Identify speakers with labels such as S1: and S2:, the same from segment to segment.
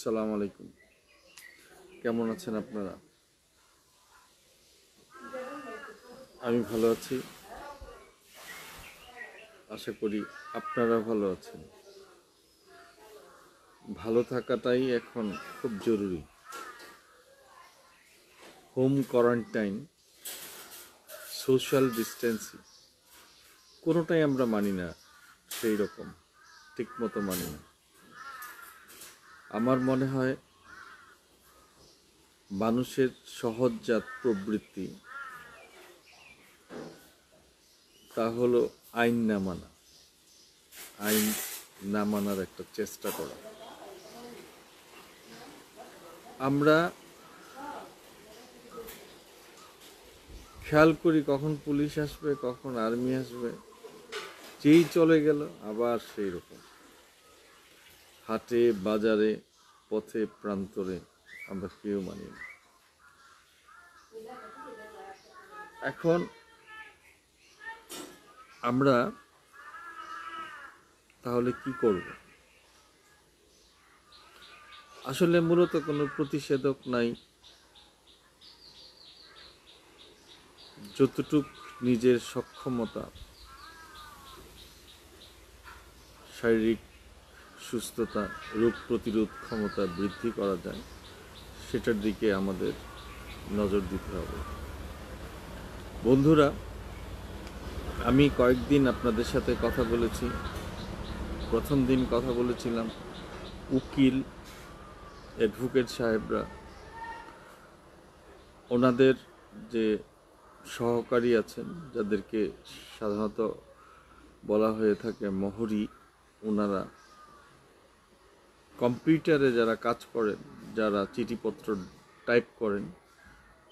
S1: আসসালামু আলাইকুম। কেমন আছেন আপনারা? আমি ভালো আছি, আশা করি আপনারা ভালো আছেন। ভালো থাকাটাই এখন খুব জরুরি। হোম কোয়ারেন্টাইন, সোশ্যাল ডিস্টেন্সিং কোনোটাই আমরা মানি না, সেই রকম ঠিকমতো মানি না। আমার মনে হয় মানুষের সহজজাত প্রবৃত্তি, তা হলো আইন না মানা, আইন না মানার একটা চেষ্টা করা। আমরা খেয়াল করি কখন পুলিশ আসবে, কখন আর্মি আসবে, যেই চলে গেল আবার সেই রকম। হাটে বাজারে পথে প্রান্তরে আমরা কেউ মানি না। এখন আমরা তাহলে কি করব? আসলে মূলত কোনো প্রতিষেধক নাই। যতটুক নিজের সক্ষমতা, শারীরিক সুস্থতা, রোগ প্রতিরোধ ক্ষমতা বৃদ্ধি করা যায়, সেটার দিকে আমাদের নজর দিতে হবে। বন্ধুরা, আমি কয়েকদিন আপনাদের সাথে কথা বলেছি। প্রথম দিন কথা বলেছিলাম উকিল, অ্যাডভোকেট সাহেবরা, ওনাদের যে সহকারী আছেন, যাদেরকে সাধারণত বলা হয়ে থাকে মহরী, ওনারা কম্পিউটারে যারা কাজ করেন, যারা চিঠিপত্র টাইপ করেন,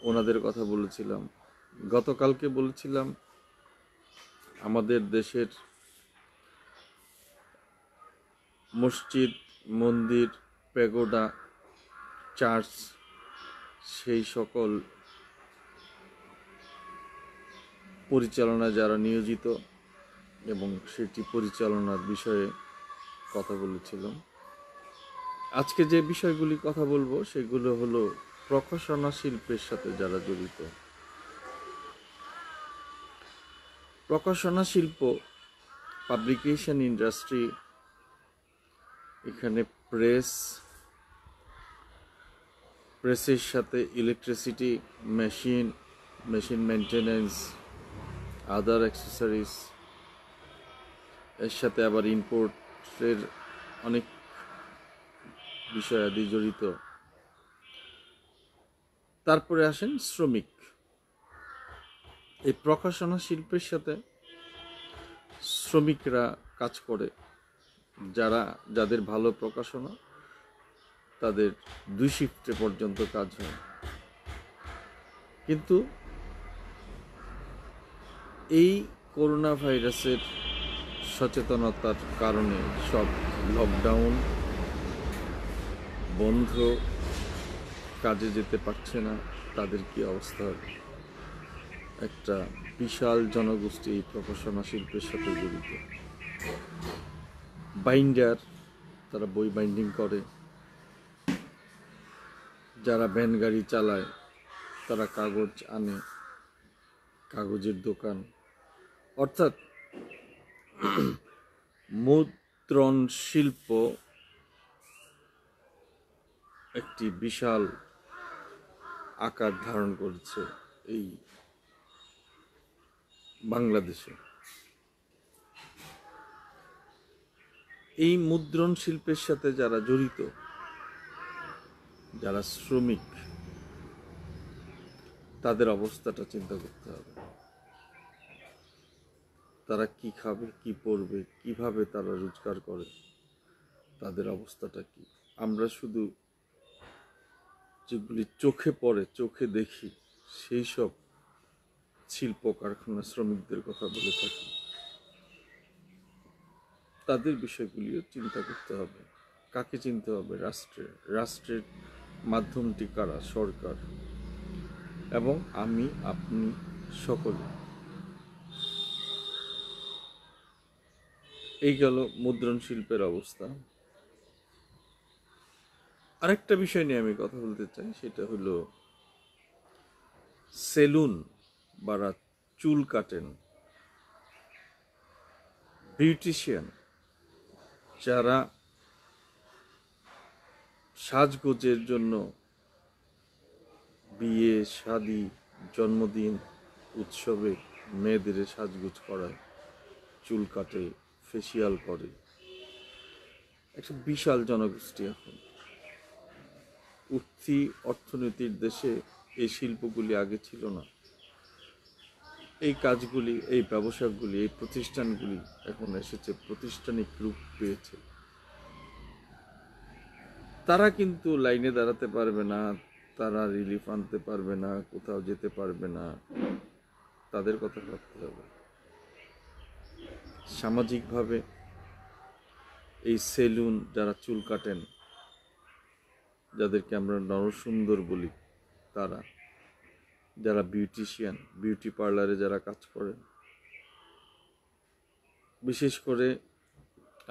S1: ওনাদের কথা বলেছিলাম। গতকালকে বলেছিলাম আমাদের দেশের মসজিদ, মন্দির, প্যাগোডা, চার্চ, সেই সকল পরিচালনায় যারা নিয়োজিত এবং সেটি পরিচালনার বিষয়ে কথা বলেছিলাম। আজকে যে বিষয়গুলি কথা বলবো সেগুলো হলো প্রকাশনা শিল্পের সাথে যারা জড়িত। প্রকাশনা শিল্প, পাবলিকেশন ইন্ডাস্ট্রি, এখানে প্রেসের সাথে ইলেকট্রিসিটি, মেশিন মেনটেন্যান্স, আদার অ্যাক্সেসরিজ, এর সাথে আবার ইম্পোর্টের অনেক বিষয়াদি জড়িত। তারপরে আসেন শ্রমিক। এই প্রকাশনা শিল্পের সাথে শ্রমিকরা কাজ করে, যাদের ভালো প্রকাশনা, তাদের 2 শিফটে পর্যন্ত কাজ হয়। কিন্তু এই করোনা ভাইরাসের সচেতনতার কারণে সব লকডাউন বন্ধ, কাজে যেতে পারছে না, তাদের কি অবস্থা হবে? একটা বিশাল জনগোষ্ঠী এই প্রকাশনা শিল্পের সাথে জড়িত। বাইন্ডার, তারা বই বাইন্ডিং করে। যারা ভ্যান গাড়ি চালায়, তারা কাগজ আনে, কাগজের দোকান। অর্থাৎ মুদ্রণ শিল্প একটি বিশাল আকার ধারণ করেছে এই বাংলাদেশে। এই মুদ্রণ শিল্পের সাথে যারা জড়িত, যারা শ্রমিক, তাদের অবস্থাটা চিন্তা করতে হবে। তারা কি খাবে, কি পরবে, কিভাবে তারা রোজগার করে, তাদের অবস্থাটা কি? আমরা শুধু যেগুলি চোখে পড়ে, চোখে দেখি, সেই সব শিল্প কারখানা শ্রমিকদের কথা বলে থাকি। তাদের বিষয়গুলিও চিন্তা করতে হবে। কাকে চিনতে হবে? রাষ্ট্রের মাধ্যমটি কারা? সরকার এবং আমি, আপনি, সকলে। এই গেল মুদ্রণ শিল্পের অবস্থা। আরেকটা বিষয় নিয়ে আমি কথা বলতে চাই, সেটা হলো সেলুন বা চুল কাটেন, বিউটিশিয়ান, যারা সাজগোজের জন্য বিয়ে শাদী জন্মদিন উৎসবে মেয়েদের সাজগোজ করায়, চুল কাটে, ফেসিয়াল করে, একটা বিশাল জনগোষ্ঠী। এখন উঠতি অর্থনীতির দেশে এই শিল্পগুলি আগে ছিল না। এই কাজগুলি, এই ব্যবসাগুলি, এই প্রতিষ্ঠানগুলি এখন এসেছে, প্রাতিষ্ঠানিক রূপ পেয়েছে। তারা কিন্তু লাইনে দাঁড়াতে পারবে না, তারা রিলিফ আনতে পারবে না, কোথাও যেতে পারবে না। তাদের কথা ভাবতে হবে। সামাজিকভাবে এই সেলুন, যারা চুল কাটেন, যাদেরকে আমরা নরসুন্দর বলি, তারা, যারা বিউটিশিয়ান, বিউটি পার্লারে যারা কাজ করেন, বিশেষ করে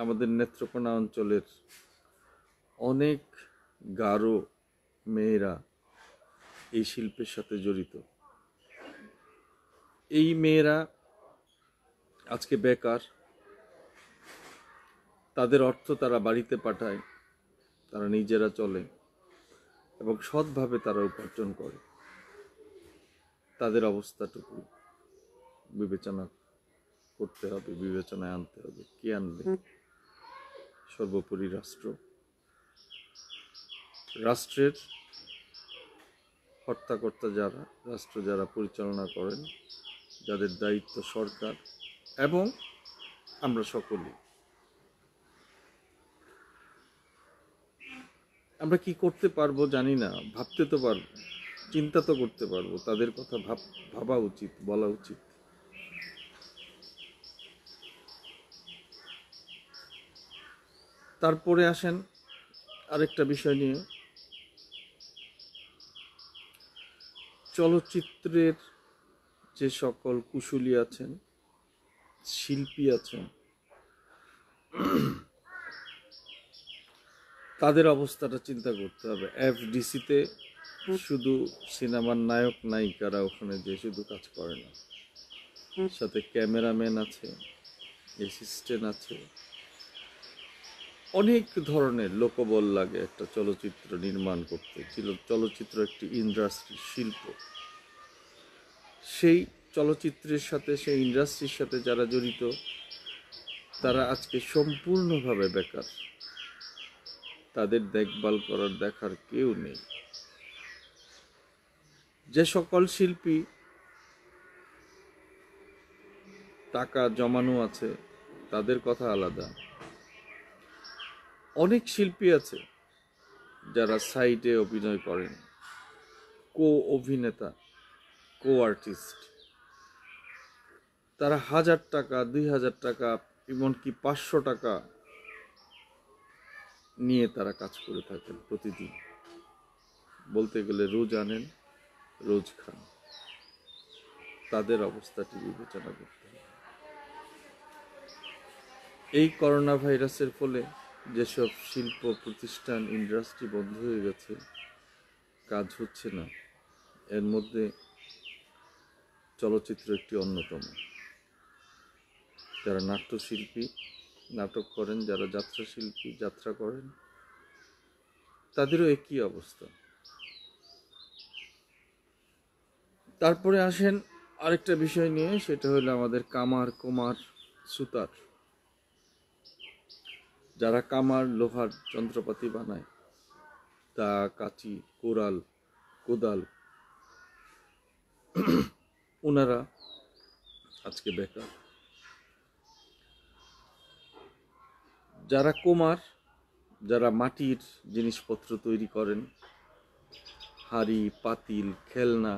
S1: আমাদের নেত্রকোনা অঞ্চলের অনেক গারো মেয়েরা এই শিল্পের সাথে জড়িত। এই মেয়েরা আজকে বেকার, তাদের অর্থ তারা বাড়িতে পাঠায়, তারা নিজেরা চলে এবং সৎভাবে তারা উপার্জন করে। তাদের অবস্থাটুকু বিবেচনা করতে হবে, বিবেচনায় আনতে হবে। কে আনবে? সর্বোপরি রাষ্ট্র। রাষ্ট্রের কর্তাকর্তা যারা, রাষ্ট্র যারা পরিচালনা করেন, যাদের দায়িত্ব সরকার এবং আমরা সকলেই। আমরা কি করতে পারবো জানি না, ভাবতে তো পারবো, চিন্তা তো করতে পারবো। তাদের কথা ভাবা উচিত, বলা উচিত। তারপরে আসেন আরেকটা বিষয় নিয়ে, চলচ্চিত্রের যে সকল কুশলী আছেন, শিল্পী আছেন, তাদের অবস্থাটা চিন্তা করতে হবে। এফডিসিতে শুধু সিনেমার নায়ক নায়িকারা ওখানে যে শুধু কাজ করে না, সাথে ক্যামেরাম্যান আছে, অ্যাসিস্ট্যান্ট আছে, অনেক ধরনের লোকবল লাগে একটা চলচ্চিত্র নির্মাণ করতে। চলচ্চিত্র একটি ইন্ডাস্ট্রি, শিল্প। সেই চলচ্চিত্রের সাথে, সেই ইন্ডাস্ট্রির সাথে যারা জড়িত, তারা আজকে সম্পূর্ণভাবে বেকার। তাদের দেখভাল করার, দেখার কেউ নেই। যে সকল শিল্পী টাকা জমানো আছে, তাদের কথা আলাদা। অনেক শিল্পী আছে যারা সাইডে অভিনয় করেন, কো অভিনেতা, কো আর্টিস্ট। তারা 1000 টাকা, 2000 টাকা, এমনকি 500 টাকা নিয়ে তারা কাজ করে থাকেন প্রতিদিন। বলতে গেলে রোজ আনেন, রোজ খান। তাদের অবস্থাটি বিবেচনা করতে হবে। এই করোনা ভাইরাসের ফলে যেসব শিল্প প্রতিষ্ঠান, ইন্ডাস্ট্রি বন্ধ হয়ে গেছে, কাজ হচ্ছে না, এর মধ্যে চলচ্চিত্র একটি অন্যতম। যারা নাট্যশিল্পী, নাটক করেন, যারা যাত্রা শিল্পী, যাত্রা করেন, তাদেরও একই অবস্থা। তারপরে আসেন আরেকটা বিষয় নিয়ে, সেটা হলো আমাদের কামার, কুমার, সুতার। যারা কামার, লোহার যন্ত্রপাতি বানায়, তা কাঁচি, কোদাল, ওনারা আজকে বেকার। যারা কুমার, যারা মাটির জিনিসপত্র তৈরি করেন, হাঁড়ি, পাতিল, খেলনা,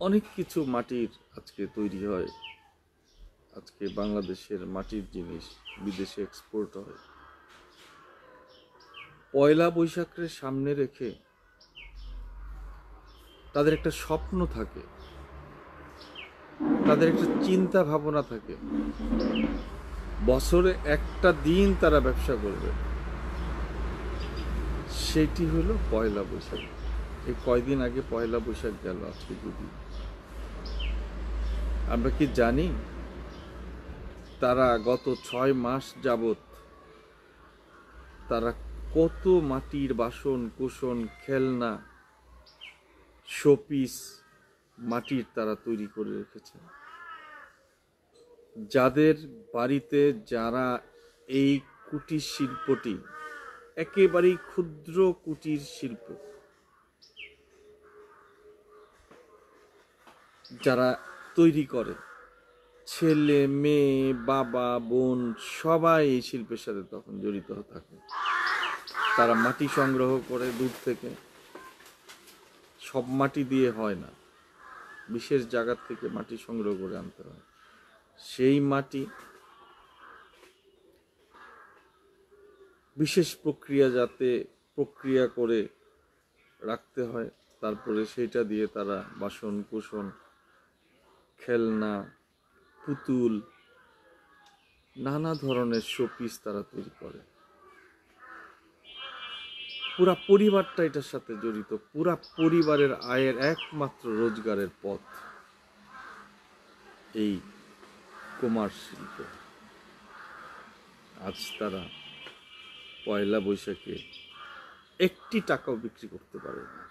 S1: অনেক কিছু মাটির আজকে তৈরি হয়। আজকে বাংলাদেশের মাটির জিনিস বিদেশে এক্সপোর্ট হয়। পয়লা বৈশাখের সামনে রেখে তাদের একটা স্বপ্ন থাকে, তাদের একটা চিন্তা ভাবনা থাকে। বছরে একটা দিন তারা ব্যবসা করবে, সেটি হলো পয়লা বৈশাখ। এই কয়দিন আগে পয়লা বৈশাখ গেল, আজকে দুদিন। আমরা কি জানি তারা গত 6 মাস যাবত তারা কত মাটির বাসন কুসন, খেলনা, শোপিস মাটির তারা তৈরি করে রেখেছে। যাদের বাড়িতে যারা এই কুটির শিল্পটি, একেবারেই ক্ষুদ্র কুটির শিল্প, যারা তৈরি করে, ছেলে মেয়ে বাবা বোন সবাই এই শিল্পের সাথে তখন জড়িত থাকে। তারা মাটি সংগ্রহ করে দূর থেকে, সব মাটি দিয়ে হয় না, বিশেষ জায়গা থেকে মাটি সংগ্রহ করে আনতে হয়। সেই মাটি বিশেষ প্রক্রিয়া করে রাখতে হয়। তারপরে সেইটা দিয়ে তারা বাসন কুসন, খেলনা, পুতুল, নানা ধরনের শোপিস তারা তৈরি করে। পুরা পরিবারটা এটার সাথে জড়িত। পুরা পরিবারের আয়ের একমাত্র রোজগারের পথ এই কুমার শিল্প। আজ তারা পয়লা বৈশাখে একটি টাকাও বিক্রি করতে পারে না।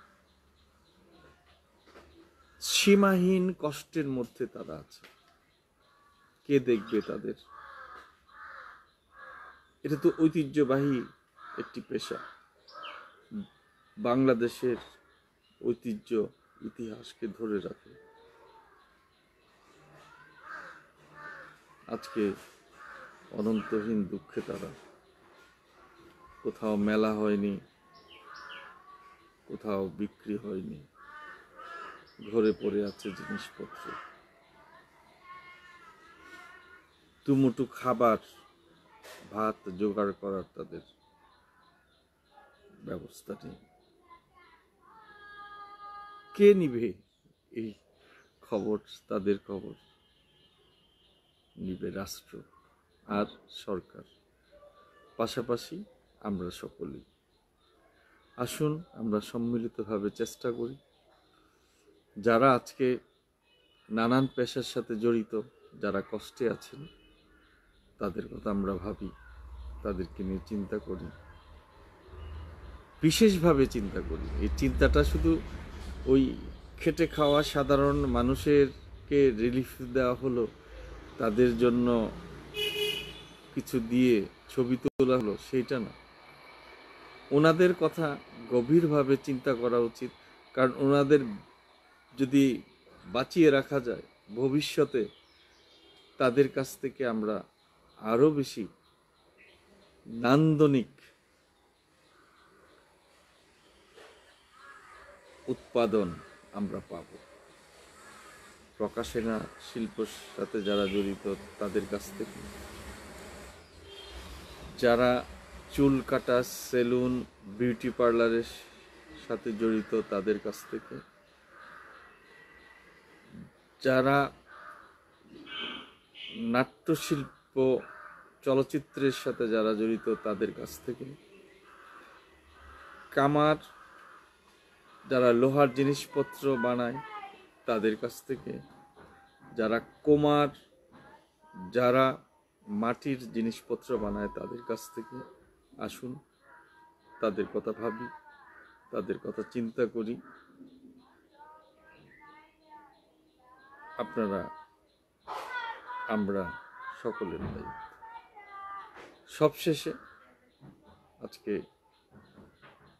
S1: সীমাহীন কষ্টের মধ্যে তারা আছে। কে দেখবে তাদের? এটা তো ঐতিহ্যবাহী একটি পেশা, বাংলাদেশের ঐতিহ্য ইতিহাসকে ধরে রাখে। আজকে অনন্তহীন দুঃখে তারা, কোথাও মেলা হয়নি, কোথাও বিক্রি হয়নি, ঘরে পড়ে আছে জিনিসপত্র। দুমুঠো খাবার, ভাত জোগাড় করার তাদের ব্যবস্থা নেই। কে নিবে এই খবর? তাদের খবর নিবে রাষ্ট্র আর সরকার, পাশাপাশি আমরা সকলেই। আসুন আমরা সম্মিলিতভাবে চেষ্টা করি, যারা আজকে নানান পেশার সাথে জড়িত, যারা কষ্টে আছেন, তাদের কথা আমরা ভাবি, তাদেরকে নিয়ে চিন্তা করি, বিশেষভাবে চিন্তা করি। এই চিন্তাটা শুধু ওই খেটে খাওয়া সাধারণ মানুষেরকে রিলিফ দেওয়া হলো, তাদের জন্য কিছু দিয়ে ছবি তোলা হলো, সেইটা না। ওনাদের কথা গভীরভাবে চিন্তা করা উচিত। কারণ ওনাদের যদি বাঁচিয়ে রাখা যায়, ভবিষ্যতে তাদের কাছ থেকে আমরা আরো বেশি নান্দনিক উৎপাদন আমরা পাব। প্রকাশনা শিল্পের সাথে যারা জড়িত তাদের কাছ থেকে, যারা চুল কাটা, সেলুন, বিউটি পার্লারের সাথে জড়িত তাদের কাছ থেকে, যারা নাট্যশিল্প, চলচ্চিত্রের সাথে যারা জড়িত তাদের কাছ থেকে, কামার, যারা লোহার জিনিসপত্র বানায় তাদের কাছ থেকে, যারা কুমার, যারা মাটির জিনিসপত্র বানায় তাদের কাছ থেকে, আসুন তাদের কথা ভাবি, তাদের কথা চিন্তা করি। আপনারা, আমরা সকলের দায়িত্ব। সবশেষে আজকে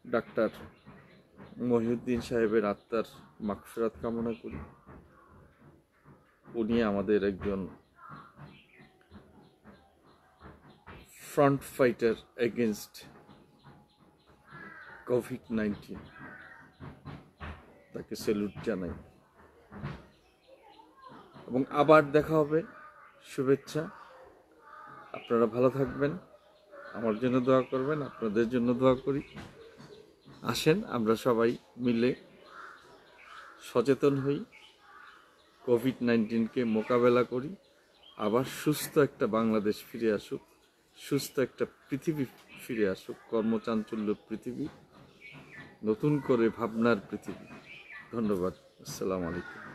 S1: ডাক্তার মহিউদ্দিন সাহেবের আত্মার মাগফিরাত কামনা করি। উনি আমাদের একজন ফ্রন্ট ফাইটার এগেনস্ট কোভিড-19, তাকে স্যালুট জানাই। এবং আবার দেখা হবে। শুভেচ্ছা। আপনারা ভালো থাকবেন, আমার জন্য দোয়া করবেন, আপনাদের জন্য দোয়া করি। আসেন আমরা সবাই মিলে সচেতন হই, কোভিড-19কে মোকাবেলা করি, আবার সুস্থ একটা বাংলাদেশ ফিরে আসুক, সুস্থ একটা পৃথিবী ফিরে আসুক, কর্মচাঞ্চল্য পৃথিবী। নতুন করে ভাবনার পৃথিবী। ধন্যবাদ। আসসালামু আলাইকুম।